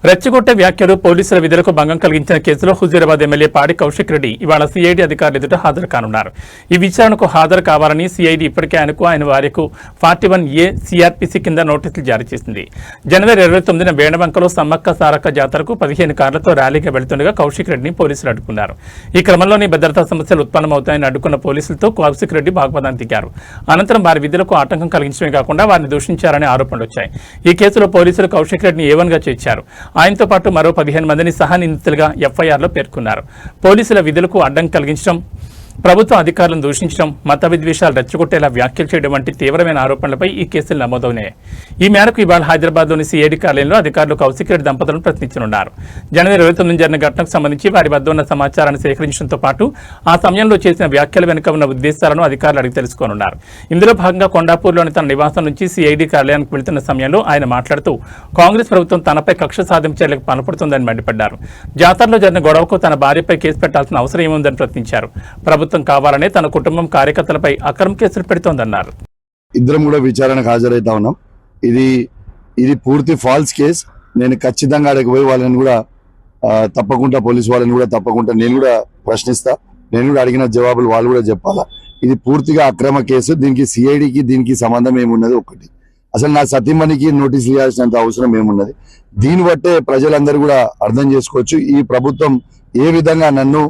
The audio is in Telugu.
రెచ్చగొట్టే వ్యాఖ్యలు పోలీసుల విధులకు భంగం కలిగించిన కేసులో హుజూరాబాద్ ఎమ్మెల్యే పాడి కౌశిక్ రెడ్డి ఇవాళ సిఐడి అధికారులు ఎదుట హాజరు కానున్నారు. ఈ విచారణకు హాజరు కావాలని సిఐడి ఇప్పటికే ఆయన వారికి 41A సిఆర్పిసి కింద నోటీసులు జారీ చేసింది. జనవరి 29న వేణబంకలో సమ్మక్క సారక్క జాతరకు 15 కార్లతో ర్యాలీగా వెళుతుండగా కౌశిక్ రెడ్డిని పోలీసులు అడ్డుకున్నారు. ఈ క్రమంలోనే భద్రతా సమస్యలు ఉత్పన్నమవుతాయని అడ్డుకున్న పోలీసులతో కౌశిక్ రెడ్డి వాగ్వాదానికి దిగారు. అనంతరం వారి విధులకు ఆటంకం కలిగించడమే కాకుండా వారిని దూషించారనే ఆరోపణలు వచ్చాయి. ఈ కేసులో పోలీసులు కౌశిక్ రెడ్డిని A1గా చేర్చారు. ఆయనతో పాటు మరో 15 మందిని సహనిందితులుగా ఎఫ్ఐఆర్లో పేర్కొన్నారు. పోలీసుల విధులకు అడ్డం కలిగించడం, ప్రభుత్వ అధికారులను దూషించడం, మత విద్వేషాలు రెచ్చగొట్టేలా వ్యాఖ్యలు చేయడం వంటి తీవ్రమైన ఆరోపణలపై ఈ కేసులు నమోదవున్నాయి. ఈ మేరకు ఇవాళ హైదరాబాద్లోని సిఐడి కార్యాలయంలో అధికారులు కౌశిక్ రెడ్డి దంపతులను ప్రశ్నించనున్నారు. జనవరి 29 జరిగిన ఘటనకు సంబంధించి వారి వద్ద ఉన్న సమాచారాన్ని సేకరించడంతో పాటు ఆ సమయంలో చేసిన వ్యాఖ్యల వెనుక ఉన్న ఉద్దేశాలను అధికారులు అడిగి తెలుసుకోనున్నారు. ఇందులో భాగంగా కొండాపూర్లోని తన నివాసం నుంచి సిఐడి కార్యాలయానికి వెళుతున్న సమయంలో ఆయన మాట్లాడుతూ కాంగ్రెస్ ప్రభుత్వం తనపై కక్ష సాధింపు చర్యలకు పాల్పడుతోందని మండిపడ్డారు. జాతరలో జరిగిన గొడవకు తన భార్యపై కేసు పెట్టాల్సిన అవసరం ఏముందని ప్రశ్నించారు. ప్రభుత్వం కావాలనే తన కుటుంబం కార్యకర్తలపై అక్రమ కేసులు పెడుతోందన్నారు. ఇద్దరం కూడా విచారణకు హాజరైతా ఉన్నాం. ఇది పూర్తి ఫాల్స్ కేస్. నేను ఖచ్చితంగా అక్కడికి పోయి వాళ్ళని కూడా తప్పకుండా పోలీసు వాళ్ళని కూడా తప్పకుండా నేను కూడా ప్రశ్నిస్తా. నేను కూడా అడిగిన జవాబులు వాళ్ళు కూడా చెప్పాలా. ఇది పూర్తిగా అక్రమ కేసు. దీనికి సిఐడికి దీనికి సంబంధం ఏమున్నది? ఒకటి, అసలు నా సతీమణికి నోటీస్ ఇవ్వాల్సినంత అవసరం ఏమున్నది? దీన్ని బట్టే ప్రజలందరూ కూడా అర్థం చేసుకోవచ్చు ఈ ప్రభుత్వం ఏ విధంగా నన్ను